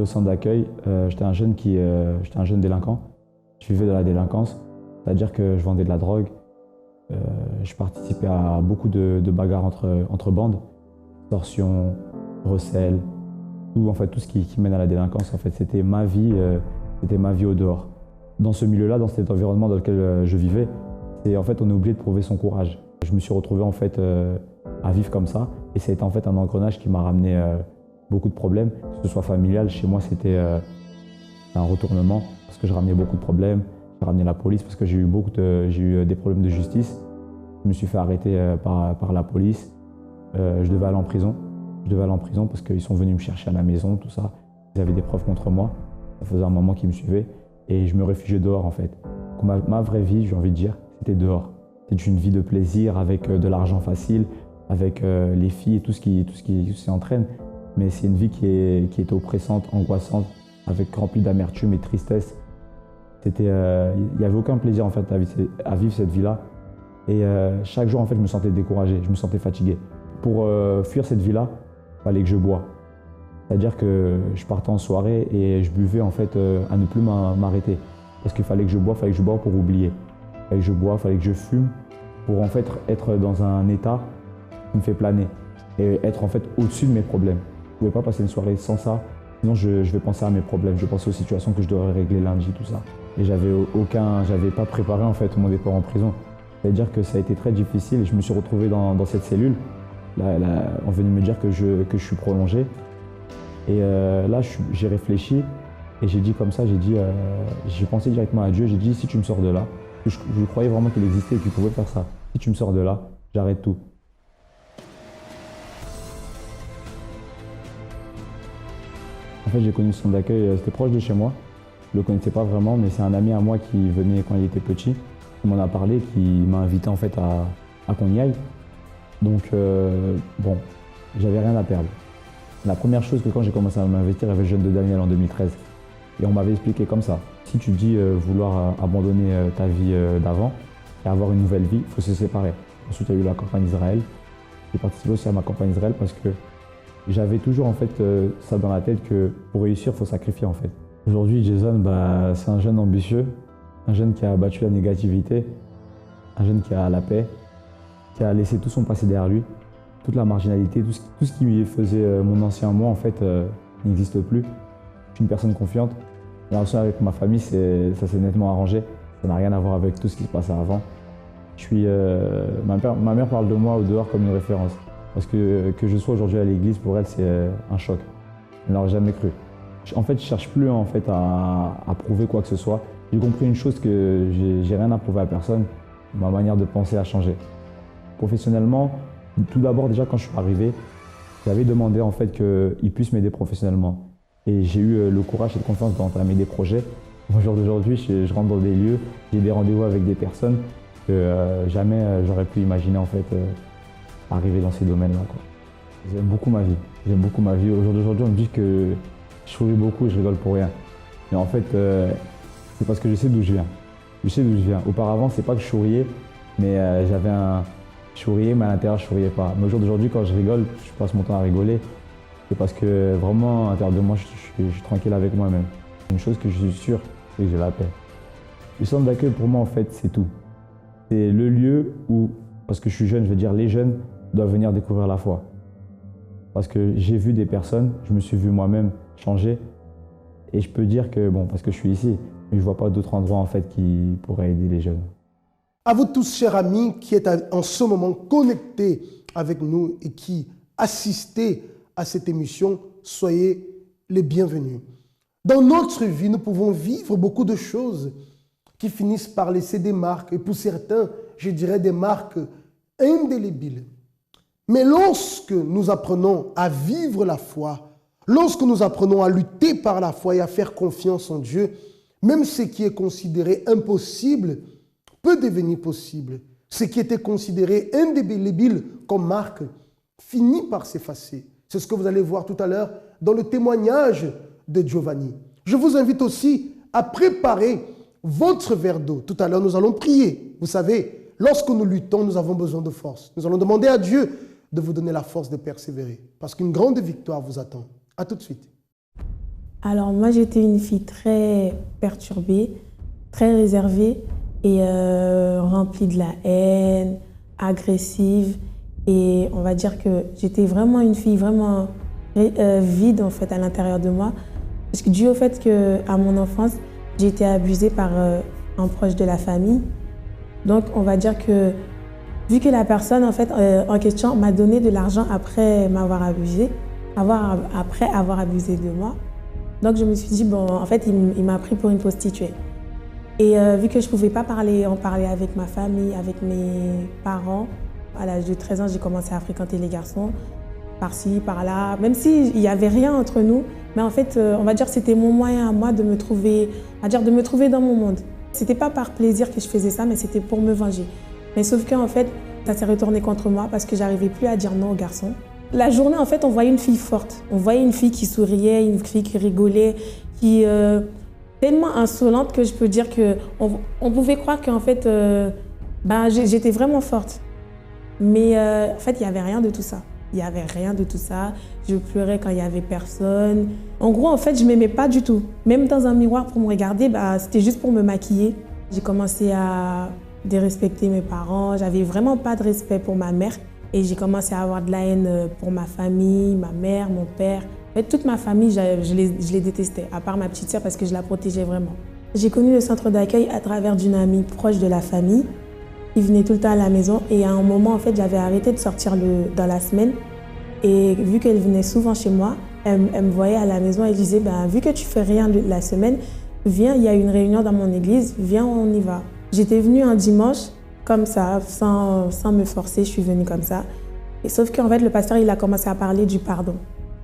centre d'accueil, j'étais un jeune délinquant. Je vivais de la délinquance, c'est-à-dire que je vendais de la drogue. Je participais à beaucoup de bagarres entre bandes, extorsion, recel, tout ce qui mène à la délinquance. En fait, c'était ma vie au dehors. Dans ce milieu-là, dans cet environnement dans lequel je vivais, en fait, on est obligé de prouver son courage. Je me suis retrouvé en fait à vivre comme ça, et ça a été en fait un engrenage qui m'a ramené beaucoup de problèmes, que ce soit familial. Chez moi, c'était un retournement parce que je ramenais beaucoup de problèmes. J'ai ramené la police parce que j'ai eu des problèmes de justice. Je me suis fait arrêter par la police. Je devais aller en prison. Parce qu'ils sont venus me chercher à la maison, tout ça. Ils avaient des preuves contre moi. Ça faisait un moment qu'ils me suivaient. Et je me réfugiais dehors, en fait. Ma vraie vie, j'ai envie de dire, c'était dehors. C'était une vie de plaisir avec de l'argent facile, avec les filles et tout ce qui s'y entraîne. Mais c'est une vie qui était oppressante, angoissante, remplie d'amertume et de tristesse. Il n'y avait aucun plaisir en fait à vivre cette vie-là. Et chaque jour en fait, je me sentais découragé, je me sentais fatigué. Pour fuir cette vie-là, il fallait que je bois. C'est-à-dire que je partais en soirée et je buvais en fait à ne plus m'arrêter. Parce qu'il fallait que je bois pour oublier. Il fallait que je bois, il fallait que je fume pour en fait être dans un état qui me fait planer et être en fait au-dessus de mes problèmes. Je ne pouvais pas passer une soirée sans ça, sinon je vais penser à mes problèmes, je vais penser aux situations que je devrais régler lundi, tout ça. Et j'avais pas préparé en fait mon départ en prison. C'est-à-dire que ça a été très difficile et je me suis retrouvé dans cette cellule. On venait me dire que je suis prolongé. Et là, j'ai réfléchi et j'ai dit comme ça, j'ai pensé directement à Dieu. J'ai dit, si tu me sors de là, je croyais vraiment qu'il existait et qu'il pouvait faire ça. Si tu me sors de là, j'arrête tout. En fait, j'ai connu ce centre d'accueil, c'était proche de chez moi. Je ne le connaissais pas vraiment, mais c'est un ami à moi qui venait quand il était petit. Il m'en a parlé, qui m'a invité en fait à qu'on y aille. Donc, bon, j'avais rien à perdre. La première chose que quand j'ai commencé à m'investir, il y avait le jeune de Daniel en 2013. Et on m'avait expliqué comme ça. Si tu dis vouloir abandonner ta vie d'avant et avoir une nouvelle vie, il faut se séparer. Ensuite, il y a eu la campagne Israël. J'ai participé aussi à ma campagne Israël parce que j'avais toujours en fait ça dans la tête que pour réussir, il faut sacrifier en fait. Aujourd'hui, Jason, c'est un jeune ambitieux, un jeune qui a battu la négativité, un jeune qui a la paix, qui a laissé tout son passé derrière lui, toute la marginalité, tout ce qui faisait mon ancien moi en fait n'existe plus. Je suis une personne confiante. La relation avec ma famille, ça s'est nettement arrangé. Ça n'a rien à voir avec tout ce qui se passait avant. Ma mère parle de moi au dehors comme une référence. Parce que je sois aujourd'hui à l'église, pour elle, c'est un choc. Elle n'aurait jamais cru. En fait, je ne cherche plus en fait, à prouver quoi que ce soit. J'ai compris une chose, que j'ai rien à prouver à personne. Ma manière de penser a changé. Professionnellement, tout d'abord, déjà quand je suis arrivé, j'avais demandé en fait qu'ils puissent m'aider professionnellement. Et j'ai eu le courage et la confiance d'entamer des projets. Au jour d'aujourd'hui, je rentre dans des lieux, j'ai des rendez-vous avec des personnes que jamais j'aurais pu imaginer en fait, arriver dans ces domaines-là. J'aime beaucoup ma vie. J'aime beaucoup ma vie. Au jour d'aujourd'hui, on me dit que je souris beaucoup et je rigole pour rien. Mais en fait, c'est parce que je sais d'où je viens. Je sais d'où je viens. Auparavant, c'est pas que je souriais, mais j'avais un... Je souriais, mais à l'intérieur, je souriais pas. Mais au jour d'aujourd'hui, quand je rigole, je passe mon temps à rigoler. C'est parce que vraiment, à l'intérieur de moi, je suis tranquille avec moi-même. Une chose que je suis sûr, c'est que j'ai la paix. Le centre d'accueil, pour moi, en fait, c'est tout. C'est le lieu où, parce que je suis jeune, je veux dire, les jeunes doivent venir découvrir la foi. Parce que j'ai vu des personnes, je me suis vu moi-même changer. Et je peux dire que, bon, parce que je suis ici, mais je ne vois pas d'autres endroits, en fait, qui pourraient aider les jeunes. À vous tous, chers amis, qui êtes en ce moment connectés avec nous et qui assistez à cette émission, soyez les bienvenus. Dans notre vie, nous pouvons vivre beaucoup de choses qui finissent par laisser des marques, et pour certains, je dirais des marques indélébiles. Mais lorsque nous apprenons à vivre la foi, lorsque nous apprenons à lutter par la foi et à faire confiance en Dieu, même ce qui est considéré impossible peut devenir possible. Ce qui était considéré indélébile comme marque finit par s'effacer. C'est ce que vous allez voir tout à l'heure dans le témoignage de Giovanni. Je vous invite aussi à préparer votre verre d'eau. Tout à l'heure, nous allons prier. Vous savez, lorsque nous luttons, nous avons besoin de force. Nous allons demander à Dieu de vous donner la force de persévérer, parce qu'une grande victoire vous attend. À tout de suite. Alors moi j'étais une fille très perturbée, très réservée et remplie de la haine, agressive. Et on va dire que j'étais vraiment une fille vraiment vide en fait à l'intérieur de moi. Parce que dû au fait qu'à mon enfance, j'ai été abusée par un proche de la famille. Donc on va dire que vu que la personne en fait en question m'a donné de l'argent après m'avoir abusée, après avoir abusé de moi. Donc je me suis dit, bon, en fait, il m'a pris pour une prostituée. Et vu que je ne pouvais pas en parler avec ma famille, avec mes parents, à l'âge de 13 ans, j'ai commencé à fréquenter les garçons, par-ci, par-là, même s'il n'y avait rien entre nous. Mais en fait, on va dire que c'était mon moyen à moi de me trouver, de me trouver dans mon monde. C'était pas par plaisir que je faisais ça, mais c'était pour me venger. Mais sauf qu'en fait, ça s'est retourné contre moi parce que j'arrivais plus à dire non aux garçons. La journée, en fait, on voyait une fille forte. On voyait une fille qui souriait, une fille qui rigolait, qui tellement insolente que je peux dire qu'on pouvait croire qu'en fait, j'étais vraiment forte. Mais en fait, il n'y avait rien de tout ça. Il n'y avait rien de tout ça. Je pleurais quand il n'y avait personne. En gros, en fait, je ne m'aimais pas du tout. Même dans un miroir pour me regarder, c'était juste pour me maquiller. J'ai commencé à dérespecter mes parents. J'avais vraiment pas de respect pour ma mère. Et j'ai commencé à avoir de la haine pour ma famille, ma mère, mon père. En fait, toute ma famille, je les détestais, à part ma petite sœur parce que je la protégeais vraiment. J'ai connu le centre d'accueil à travers d'une amie proche de la famille. Il venait tout le temps à la maison et à un moment, en fait, j'avais arrêté de sortir dans la semaine. Et vu qu'elle venait souvent chez moi, elle me voyait à la maison et elle disait, vu que tu fais rien la semaine, viens, il y a une réunion dans mon église, viens, on y va. J'étais venue un dimanche, comme ça, sans me forcer, je suis venue comme ça. Et sauf qu'en fait, le pasteur, il a commencé à parler du pardon.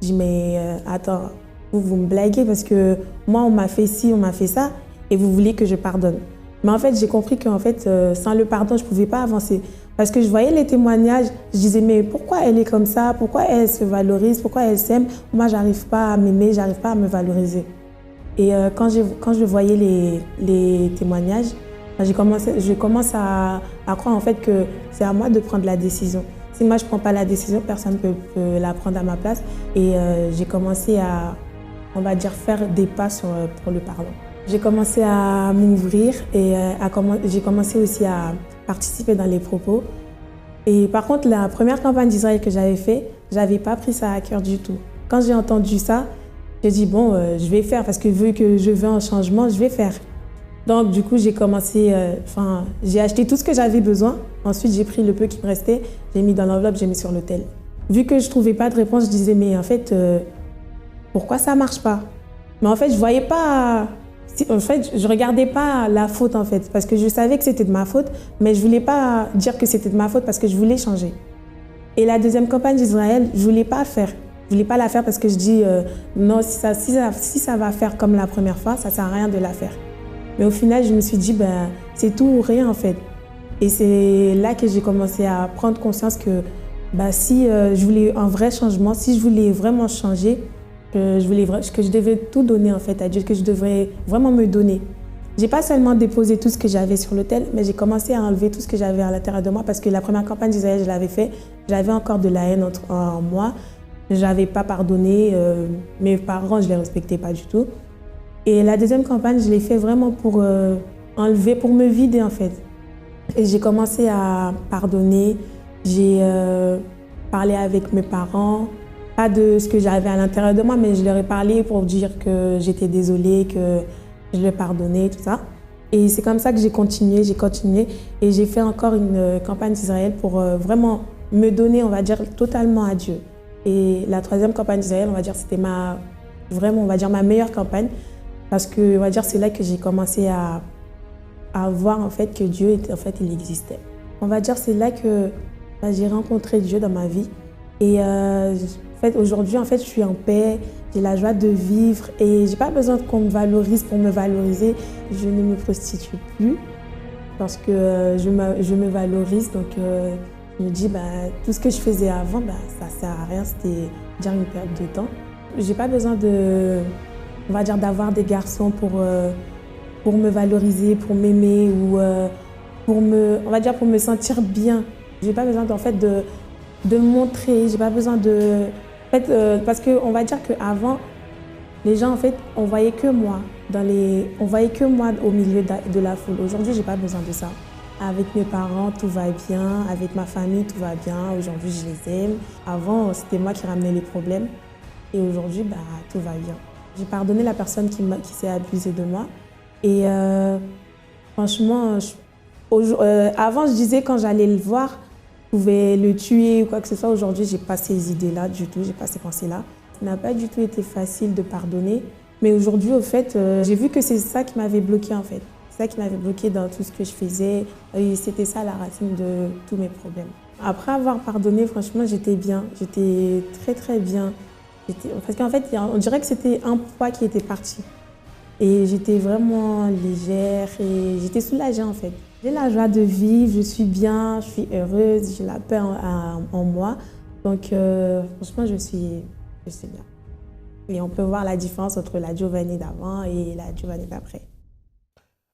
Je dis, mais attends, vous me blaguez parce que moi, on m'a fait ci, on m'a fait ça, et vous voulez que je pardonne. Mais en fait, j'ai compris qu'en fait, sans le pardon, je ne pouvais pas avancer. Parce que je voyais les témoignages, je disais, mais pourquoi elle est comme ça? Pourquoi elle se valorise? Pourquoi elle s'aime? Moi, je n'arrive pas à m'aimer, je n'arrive pas à me valoriser. Et quand je voyais les témoignages, je commence à croire en fait que c'est à moi de prendre la décision. Si moi je ne prends pas la décision, personne ne peut la prendre à ma place. Et j'ai commencé à, on va dire, faire des pas pour le pardon. J'ai commencé à m'ouvrir et j'ai commencé aussi à participer dans les propos. Et par contre, la première campagne d'Israël que j'avais faite, je n'avais pas pris ça à cœur du tout. Quand j'ai entendu ça, j'ai dit bon, je vais faire parce que vu que je veux un changement, je vais faire. Donc du coup, j'ai commencé, j'ai acheté tout ce que j'avais besoin. Ensuite, j'ai pris le peu qui me restait, j'ai mis dans l'enveloppe, j'ai mis sur l'autel. Vu que je ne trouvais pas de réponse, je disais mais en fait, pourquoi ça ne marche pas? Mais en fait, je voyais pas, en fait, je regardais pas la faute en fait, parce que je savais que c'était de ma faute, mais je voulais pas dire que c'était de ma faute parce que je voulais changer. Et la deuxième campagne d'Israël, je voulais pas faire. Je voulais pas la faire parce que je dis non, si ça va faire comme la première fois, ça sert à rien de la faire. Mais au final, je me suis dit, c'est tout ou rien en fait. Et c'est là que j'ai commencé à prendre conscience que si je voulais un vrai changement, si je voulais vraiment changer, que je devais tout donner en fait à Dieu, que je devrais vraiment me donner. J'ai pas seulement déposé tout ce que j'avais sur l'autel, mais j'ai commencé à enlever tout ce que j'avais à l'intérieur de moi parce que la première campagne d'Israël, je l'avais fait, j'avais encore de la haine en moi. Je n'avais pas pardonné, mes parents, je ne les respectais pas du tout. Et la deuxième campagne, je l'ai fait vraiment pour enlever, pour me vider en fait. Et j'ai commencé à pardonner, j'ai parlé avec mes parents, pas de ce que j'avais à l'intérieur de moi, mais je leur ai parlé pour dire que j'étais désolée, que je les pardonnais, tout ça. Et c'est comme ça que j'ai continué et j'ai fait encore une campagne d'Israël pour vraiment me donner, on va dire, totalement à Dieu. Et la troisième campagne d'Israël, on va dire, c'était ma meilleure campagne parce que, on va dire, c'est là que j'ai commencé à voir en fait que Dieu, il existait. On va dire, c'est là que j'ai rencontré Dieu dans ma vie. Et en fait, aujourd'hui, en fait, je suis en paix, j'ai la joie de vivre et j'ai pas besoin qu'on me valorise pour me valoriser. Je ne me prostitue plus parce que je me valorise. Donc, je me dis, tout ce que je faisais avant, ça ne sert à rien, c'était dire une perte de temps. Je n'ai pas besoin d'avoir des garçons pour me valoriser, pour m'aimer ou pour me sentir bien. Je n'ai pas besoin en fait, de me montrer, j'ai pas besoin de... En fait, parce qu'on va dire qu'avant, Les gens, en fait, on voyait que moi. On voyait que moi au milieu de la foule. Aujourd'hui, je n'ai pas besoin de ça. Avec mes parents, tout va bien. Avec ma famille, tout va bien. Aujourd'hui, je les aime. Avant, c'était moi qui ramenais les problèmes. Et aujourd'hui, bah, tout va bien. J'ai pardonné la personne qui s'est abusée de moi. Et franchement, avant, je disais quand j'allais le voir, je pouvais le tuer ou quoi que ce soit. Aujourd'hui, je n'ai pas ces idées-là du tout. Je n'ai pas ces pensées-là. Ça n'a pas du tout été facile de pardonner. Mais aujourd'hui, au fait, j'ai vu que c'est ça qui m'avait bloquée, en fait. C'est ça qui m'avait bloquée dans tout ce que je faisais. Et c'était ça la racine de tous mes problèmes. Après avoir pardonné, franchement, j'étais bien. J'étais très, très bien. Parce qu'en fait, on dirait que c'était un poids qui était parti. Et j'étais vraiment légère et j'étais soulagée, en fait. J'ai la joie de vivre, je suis bien, je suis heureuse, j'ai la paix en moi. Donc, franchement, je suis bien. Et on peut voir la différence entre la Giovanni d'avant et la Giovanni d'après.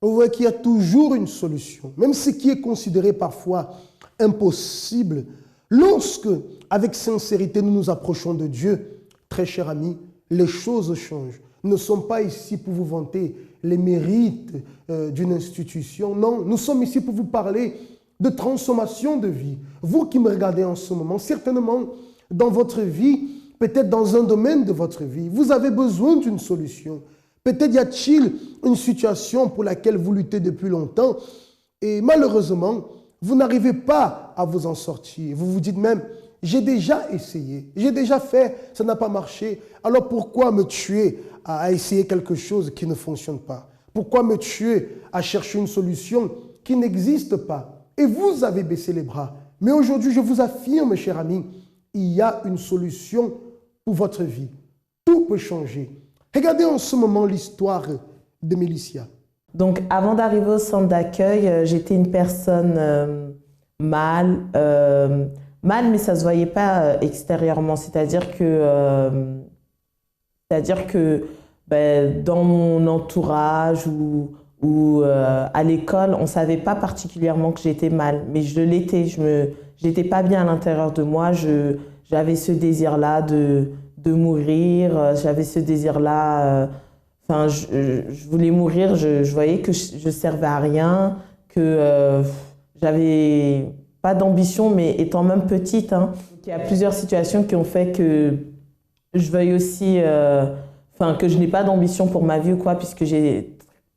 On voit qu'il y a toujours une solution, même ce qui est considéré parfois impossible. Lorsque, avec sincérité, nous nous approchons de Dieu, très cher ami, les choses changent. Nous ne sommes pas ici pour vous vanter les mérites d'une institution. Non, nous sommes ici pour vous parler de transformation de vie. Vous qui me regardez en ce moment, certainement dans votre vie, peut-être dans un domaine de votre vie, vous avez besoin d'une solution. Peut-être y a-t-il une situation pour laquelle vous luttez depuis longtemps et malheureusement, vous n'arrivez pas à vous en sortir. Vous vous dites même, j'ai déjà essayé, j'ai déjà fait, ça n'a pas marché. Alors pourquoi me tuer à essayer quelque chose qui ne fonctionne pas? Pourquoi me tuer à chercher une solution qui n'existe pas? Et vous avez baissé les bras. Mais aujourd'hui, je vous affirme, cher ami, il y a une solution pour votre vie. Tout peut changer. Regardez en ce moment l'histoire de Mélicia. Donc, avant d'arriver au centre d'accueil, j'étais une personne mal, mais ça ne se voyait pas extérieurement. C'est-à-dire que dans mon entourage ou à l'école, on ne savait pas particulièrement que j'étais mal, mais je l'étais. Je n'étais pas bien à l'intérieur de moi. J'avais ce désir-là de mourir. J'avais ce désir-là. Je voulais mourir. Je voyais que je servais à rien, que j'avais pas d'ambition, mais étant même petite. Il y a plusieurs situations qui ont fait que je veuille aussi, que je n'ai pas d'ambition pour ma vie ou quoi, puisque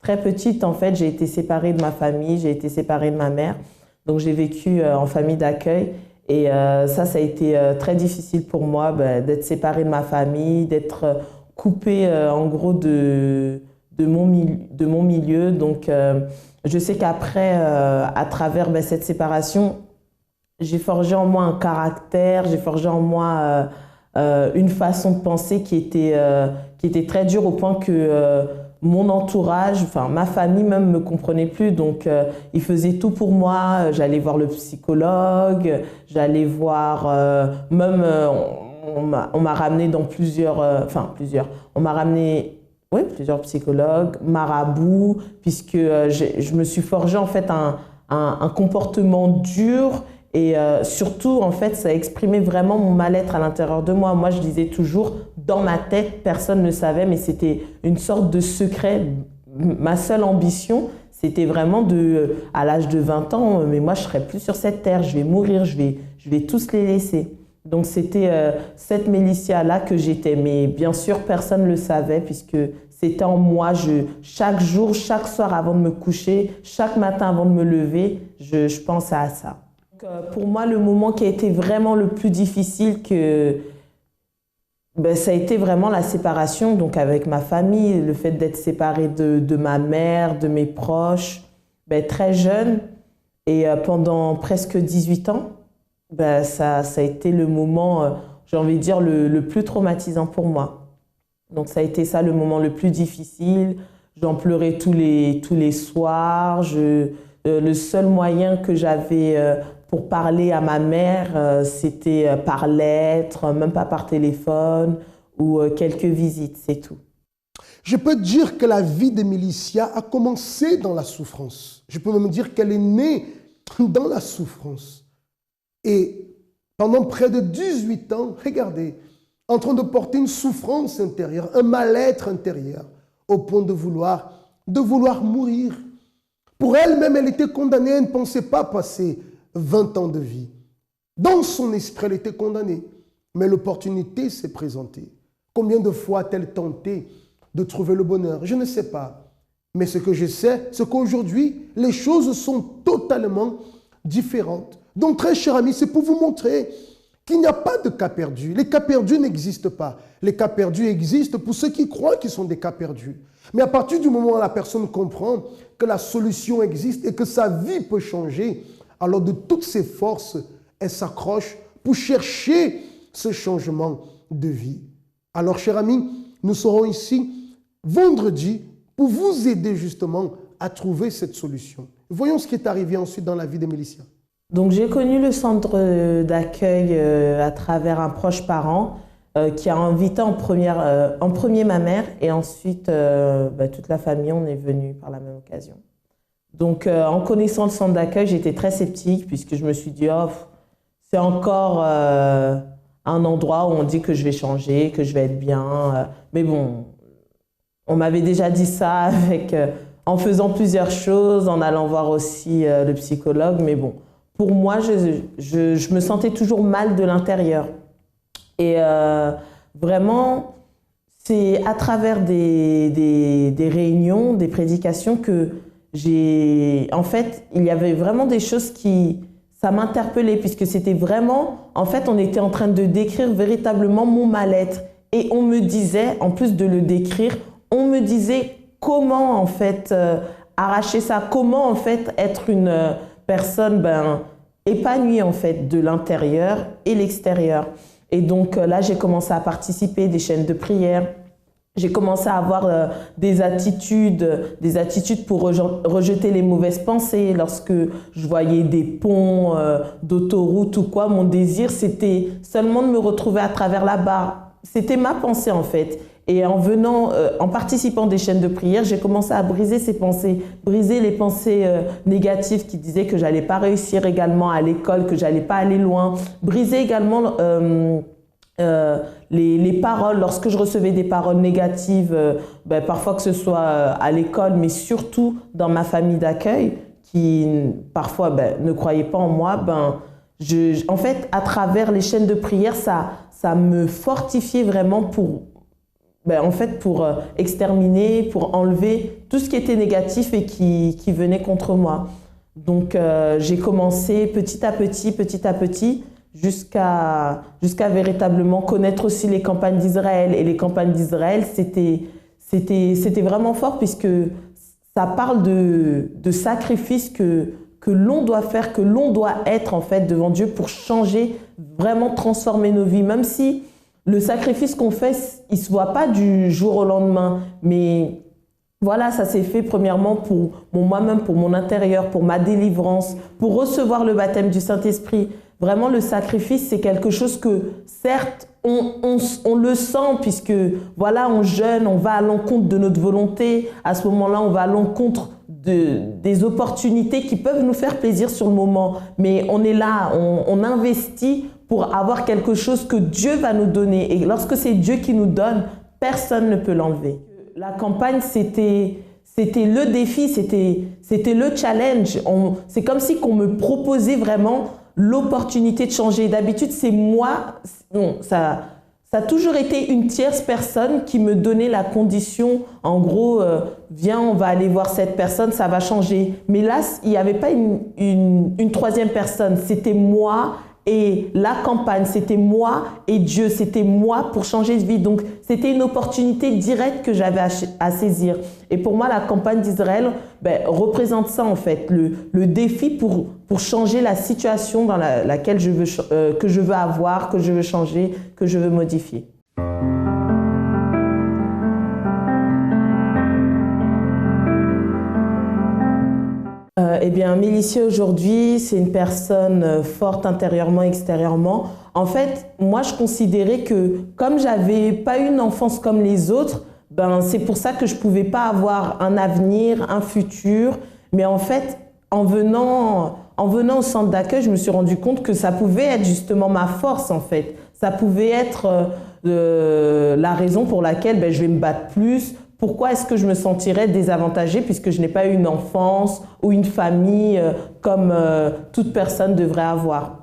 très petite, en fait, j'ai été séparée de ma famille, j'ai été séparée de ma mère. Donc, j'ai vécu en famille d'accueil. Et ça a été très difficile pour moi d'être séparée de ma famille, d'être coupée en gros de mon milieu. Donc, je sais qu'après, à travers cette séparation, j'ai forgé en moi un caractère, j'ai forgé en moi une façon de penser qui était très dure au point que mon entourage, ma famille même me comprenait plus. Donc, ils faisaient tout pour moi. J'allais voir le psychologue, j'allais voir on m'a ramené dans plusieurs. On m'a ramené, oui, plusieurs psychologues, marabouts, puisque je me suis forgé en fait un comportement dur. Et surtout, en fait, ça exprimait vraiment mon mal-être à l'intérieur de moi. Moi, je disais toujours, dans ma tête, personne ne savait, mais c'était une sorte de secret. Ma seule ambition, c'était vraiment à l'âge de 20 ans, mais moi, je ne serai plus sur cette terre, je vais mourir, je vais tous les laisser. Donc, c'était cette Mélicia-là que j'étais. Mais bien sûr, personne ne le savait, puisque c'était en moi. Chaque jour, chaque soir avant de me coucher, chaque matin avant de me lever, je pensais à ça. Pour moi, le moment qui a été vraiment le plus difficile, ça a été vraiment la séparation donc avec ma famille, le fait d'être séparée de ma mère, de mes proches, très jeune. Et pendant presque 18 ans, ça a été le moment, j'ai envie de dire, le plus traumatisant pour moi. Donc ça a été ça le moment le plus difficile. J'en pleurais tous les soirs. Le seul moyen que j'avais pour parler à ma mère, c'était par lettre, même pas par téléphone ou quelques visites, c'est tout. Je peux dire que la vie de Mélicia a commencé dans la souffrance. Je peux même dire qu'elle est née dans la souffrance. Et pendant près de 18 ans, regardez, en train de porter une souffrance intérieure, un mal-être intérieur, au point de vouloir mourir. Pour elle-même, elle était condamnée, elle ne pensait pas passer 20 ans de vie. Dans son esprit, elle était condamnée. Mais l'opportunité s'est présentée. Combien de fois a-t-elle tenté de trouver le bonheur? Je ne sais pas. Mais ce que je sais, c'est qu'aujourd'hui, les choses sont totalement différentes. Donc, très cher ami, c'est pour vous montrer qu'il n'y a pas de cas perdus. Les cas perdus n'existent pas. Les cas perdus existent pour ceux qui croient qu'ils sont des cas perdus. Mais à partir du moment où la personne comprend que la solution existe et que sa vie peut changer, alors de toutes ses forces, elle s'accroche pour chercher ce changement de vie. Alors, cher ami, nous serons ici vendredi pour vous aider justement à trouver cette solution. Voyons ce qui est arrivé ensuite dans la vie de Mélicia. Donc j'ai connu le centre d'accueil à travers un proche parent qui a invité en premier ma mère et ensuite toute la famille, on est venu par la même occasion. Donc en connaissant le centre d'accueil, j'étais très sceptique puisque je me suis dit oh, c'est encore un endroit où on dit que je vais changer, que je vais être bien. Mais bon, on m'avait déjà dit ça en faisant plusieurs choses, en allant voir aussi le psychologue, mais bon. Pour moi, je me sentais toujours mal de l'intérieur. Et vraiment, c'est à travers des réunions, des prédications que en fait, il y avait vraiment des choses ça m'interpellait puisque c'était vraiment, en fait, on était en train de décrire véritablement mon mal-être. Et on me disait, en plus de le décrire, on me disait comment, en fait, arracher ça, comment, en fait, être une personne épanouie en fait de l'intérieur et l'extérieur. Et donc là, j'ai commencé à participer à des chaînes de prière. J'ai commencé à avoir des attitudes pour rejeter les mauvaises pensées. Lorsque je voyais des ponts d'autoroute ou quoi, mon désir, c'était seulement de me retrouver à travers la barre. C'était ma pensée en fait. Et en participant des chaînes de prière, j'ai commencé à briser ces pensées, briser les pensées négatives qui disaient que j'allais pas réussir également à l'école, que j'allais pas aller loin. Briser également les paroles, lorsque je recevais des paroles négatives, parfois que ce soit à l'école, mais surtout dans ma famille d'accueil, qui parfois ne croyait pas en moi, en fait, à travers les chaînes de prière, ça me fortifiait vraiment pour exterminer, pour enlever tout ce qui était négatif et qui venait contre moi. Donc, j'ai commencé petit à petit, jusqu'à véritablement connaître aussi les campagnes d'Israël. Et les campagnes d'Israël, c'était vraiment fort puisque ça parle de sacrifices que l'on doit faire, que l'on doit être en fait devant Dieu pour changer, vraiment transformer nos vies. Même si le sacrifice qu'on fait, il ne se voit pas du jour au lendemain, mais voilà, ça s'est fait premièrement pour moi-même, pour mon intérieur, pour ma délivrance, pour recevoir le baptême du Saint-Esprit. Vraiment, le sacrifice, c'est quelque chose que, certes, on le sent puisque, voilà, on jeûne, on va à l'encontre de notre volonté. À ce moment-là, on va à l'encontre des opportunités qui peuvent nous faire plaisir sur le moment. Mais on est là, on investit pour avoir quelque chose que Dieu va nous donner. Et lorsque c'est Dieu qui nous donne, personne ne peut l'enlever. La campagne, c'était le défi, c'était le challenge. C'est comme si qu'on me proposait vraiment l'opportunité de changer. D'habitude, c'est moi, ça a toujours été une tierce personne qui me donnait la condition, en gros, viens, on va aller voir cette personne, ça va changer. Mais là, il n'y avait pas une troisième personne, c'était moi et la campagne, c'était moi et Dieu, c'était moi pour changer de vie. Donc, c'était une opportunité directe que j'avais à saisir. Et pour moi, la campagne d'Israël représente ça en fait, le défi pour changer la situation dans laquelle que je veux avoir, que je veux changer, que je veux modifier. Eh bien, Mélicia aujourd'hui, c'est une personne forte intérieurement, extérieurement. En fait, moi, je considérais que comme j'avais pas eu une enfance comme les autres, c'est pour ça que je pouvais pas avoir un avenir, un futur. Mais en fait, en venant en venant au centre d'accueil, je me suis rendu compte que ça pouvait être justement ma force en fait. Ça pouvait être la raison pour laquelle je vais me battre plus. Pourquoi est-ce que je me sentirais désavantagée puisque je n'ai pas eu une enfance ou une famille comme toute personne devrait avoir.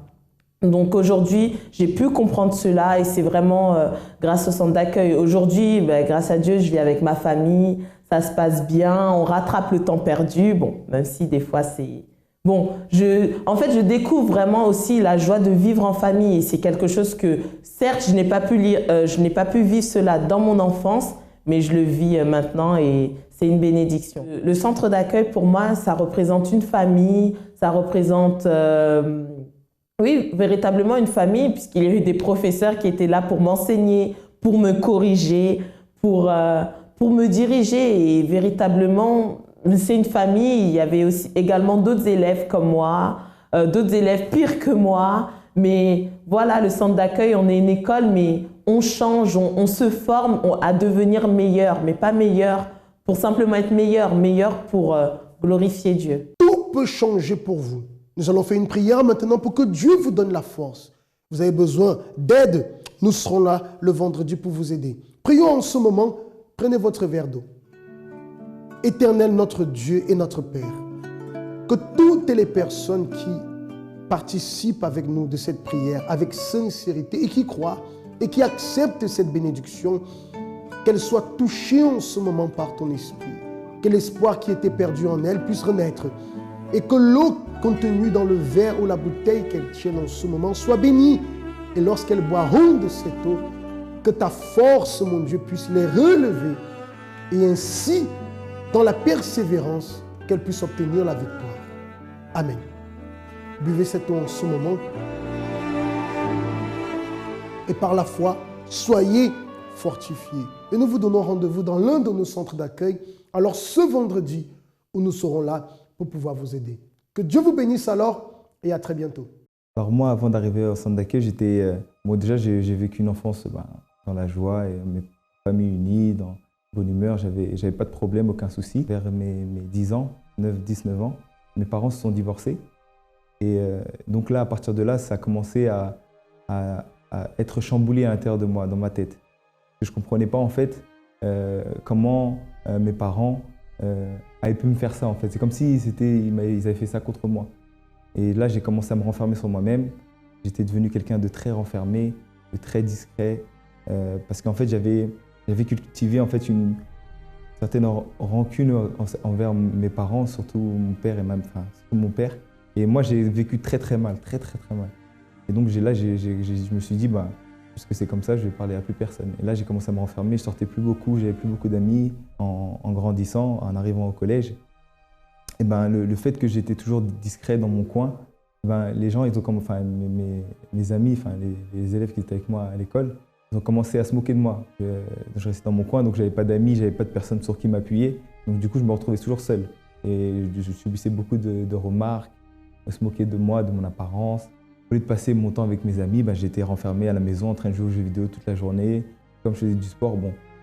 Donc aujourd'hui, j'ai pu comprendre cela et c'est vraiment grâce au centre d'accueil. Aujourd'hui, grâce à Dieu, je vis avec ma famille, ça se passe bien, on rattrape le temps perdu. Bon, même si des fois c'est... Bon, en fait, je découvre vraiment aussi la joie de vivre en famille et c'est quelque chose que, certes, je n'ai pas pu vivre cela dans mon enfance, mais je le vis maintenant et c'est une bénédiction. Le centre d'accueil, pour moi, ça représente une famille, ça représente... oui, véritablement une famille, puisqu'il y a eu des professeurs qui étaient là pour m'enseigner, pour me corriger, pour me diriger. Et véritablement, c'est une famille. Il y avait aussi également d'autres élèves comme moi, d'autres élèves pires que moi. Mais voilà, le centre d'accueil, on est une école, mais on change, on se forme à devenir meilleur, mais pas meilleur pour simplement être meilleur, meilleur pour glorifier Dieu. Tout peut changer pour vous. Nous allons faire une prière maintenant pour que Dieu vous donne la force. Vous avez besoin d'aide. Nous serons là le vendredi pour vous aider. Prions en ce moment. Prenez votre verre d'eau. Éternel notre Dieu et notre Père, que toutes les personnes qui participent avec nous de cette prière avec sincérité et qui croient et qui acceptent cette bénédiction, qu'elles soient touchées en ce moment par ton esprit. Que l'espoir qui était perdu en elles puisse renaître et que l'eau contenue dans le verre ou la bouteille qu'elles tiennent en ce moment soit bénie. Et lorsqu'elles boiront de cette eau, que ta force, mon Dieu, puisse les relever et ainsi, dans la persévérance, qu'elles puissent obtenir la victoire. Amen. Buvez cette eau en ce moment et par la foi, soyez fortifiés. Et nous vous donnons rendez-vous dans l'un de nos centres d'accueil, alors ce vendredi où nous serons là pour pouvoir vous aider. Que Dieu vous bénisse alors et à très bientôt. Alors moi, avant d'arriver au centre d'accueil, déjà j'ai vécu une enfance dans la joie et mes familles unies, dans bonne humeur. J'avais pas de problème, aucun souci. Vers mes 10 ans, 10-9 ans, mes parents se sont divorcés. Et donc là, à partir de là, ça a commencé à être chamboulé à l'intérieur de moi, dans ma tête. Je ne comprenais pas en fait comment mes parents avaient pu me faire ça en fait. C'est comme si ils avaient fait ça contre moi. Et là, j'ai commencé à me renfermer sur moi-même. J'étais devenu quelqu'un de très renfermé, de très discret, parce qu'en fait, j'avais cultivé en fait une certaine rancune envers mes parents, surtout mon père et surtout mon père. Et moi, j'ai vécu très très mal, très mal. Et donc là, je me suis dit, puisque c'est comme ça, je vais parler à plus personne. Et là, j'ai commencé à me renfermer, je sortais plus beaucoup, j'avais plus beaucoup d'amis. En grandissant, en arrivant au collège, et le fait que j'étais toujours discret dans mon coin, les gens, mes amis, les élèves qui étaient avec moi à l'école, ils ont commencé à se moquer de moi. Je restais dans mon coin, donc j'avais pas d'amis, j'avais pas de personnes sur qui m'appuyer. Donc du coup, je me retrouvais toujours seul. Et je subissais beaucoup de remarques, on se moquait de moi, de mon apparence. Au lieu de passer mon temps avec mes amis, j'étais renfermé à la maison en train de jouer aux jeux vidéo toute la journée. Comme je faisais du sport,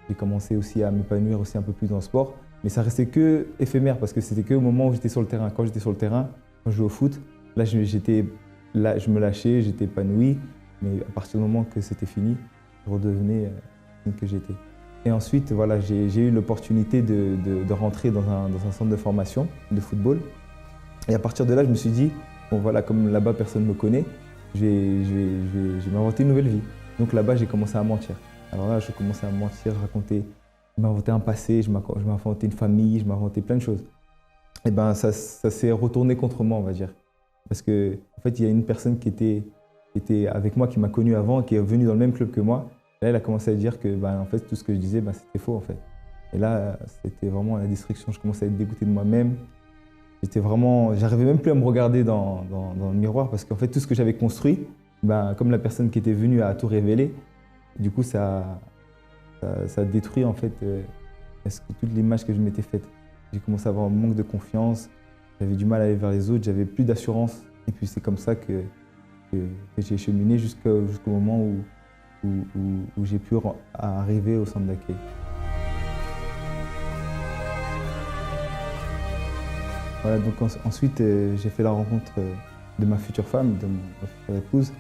j'ai commencé aussi à m'épanouir aussi un peu plus dans le sport. Mais ça restait que éphémère parce que c'était que au moment où j'étais sur le terrain. Quand j'étais sur le terrain, quand je jouais au foot, là je me lâchais, j'étais épanoui. Mais à partir du moment que c'était fini, je redevenais ce que j'étais. Et ensuite, voilà, j'ai eu l'opportunité de rentrer dans un centre de formation de football. Et à partir de là, je me suis dit, bon voilà, comme là-bas personne ne me connaît, je vais m'inventer une nouvelle vie. Donc là-bas, j'ai commencé à mentir. Alors là, je commençais à mentir, raconter. Je m'inventais un passé, je m'inventais une famille, je m'inventais plein de choses. Et ça s'est retourné contre moi, on va dire. Parce que en fait, il y a une personne qui était avec moi, qui m'a connu avant, qui est venue dans le même club que moi. Là, elle a commencé à dire que en fait, tout ce que je disais, c'était faux en fait. Et là, c'était vraiment la destruction. Je commençais à être dégoûté de moi-même. J'arrivais même plus à me regarder dans le miroir parce qu'en fait, tout ce que j'avais construit, comme la personne qui était venue a tout révélé, du coup, ça détruit en fait toute l'image que je m'étais faite. J'ai commencé à avoir un manque de confiance, j'avais du mal à aller vers les autres, j'avais plus d'assurance. Et puis c'est comme ça que j'ai cheminé jusqu'au moment où j'ai pu arriver au centre d'accueil. Voilà, donc ensuite, j'ai fait la rencontre de ma future femme, de ma future épouse.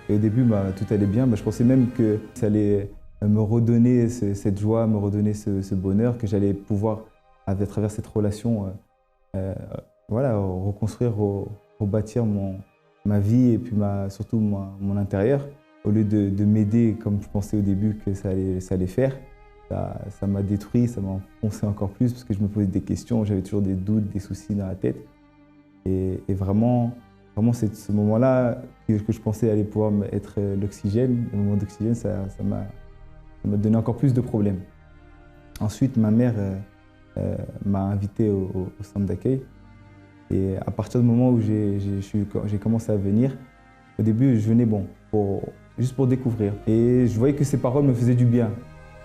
Et au début, tout allait bien. Je pensais même que ça allait me redonner cette joie, me redonner ce bonheur, que j'allais pouvoir, à travers cette relation, voilà, reconstruire, rebâtir ma vie et puis surtout mon intérieur. Au lieu de m'aider comme je pensais au début que ça allait faire, ça m'a détruit, ça m'a enfoncé encore plus parce que je me posais des questions, j'avais toujours des doutes, des soucis dans la tête. Et vraiment c'est ce moment-là que je pensais allait pouvoir être l'oxygène. Le moment d'oxygène, ça m'a donné encore plus de problèmes. Ensuite, ma mère m'a invité au centre d'accueil. Et à partir du moment où j'ai commencé à venir, au début, je venais juste pour découvrir. Et je voyais que ces paroles me faisaient du bien.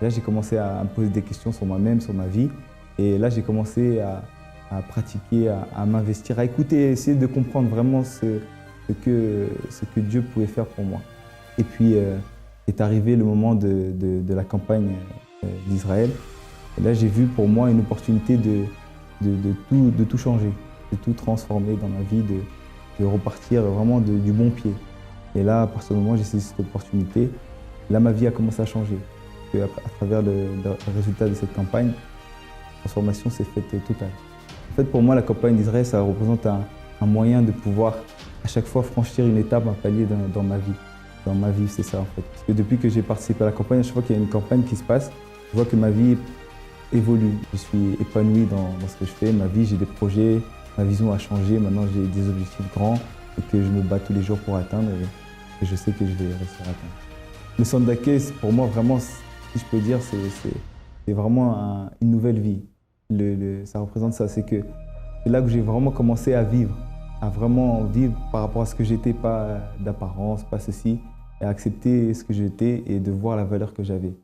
Là, j'ai commencé à me poser des questions sur moi-même, sur ma vie. Et là, j'ai commencé à pratiquer, à m'investir, à écouter, à essayer de comprendre vraiment ce que Dieu pouvait faire pour moi. Et puis est arrivé le moment de la campagne d'Israël. Et là, j'ai vu pour moi une opportunité de tout changer, de tout transformer dans ma vie, de repartir vraiment du bon pied. Et là, à partir du moment où j'ai saisi cette opportunité, là, ma vie a commencé à changer. À travers le résultat de cette campagne, la transformation s'est faite totale. En fait, pour moi, la campagne d'Israël, ça représente un moyen de pouvoir à chaque fois franchir une étape, un palier dans ma vie. Dans ma vie, c'est ça en fait. Parce que depuis que j'ai participé à la campagne, à chaque fois qu'il y a une campagne qui se passe, je vois que ma vie évolue. Je suis épanoui dans ce que je fais, ma vie, j'ai des projets, ma vision a changé. Maintenant, j'ai des objectifs grands et que je me bats tous les jours pour atteindre et je sais que je vais réussir à atteindre. Le centre d'accueil, pour moi, vraiment, si je peux dire, c'est vraiment une nouvelle vie. Ça représente ça, c'est là que j'ai vraiment commencé à vivre par rapport à ce que j'étais, pas d'apparence, pas ceci, et à accepter ce que j'étais et de voir la valeur que j'avais.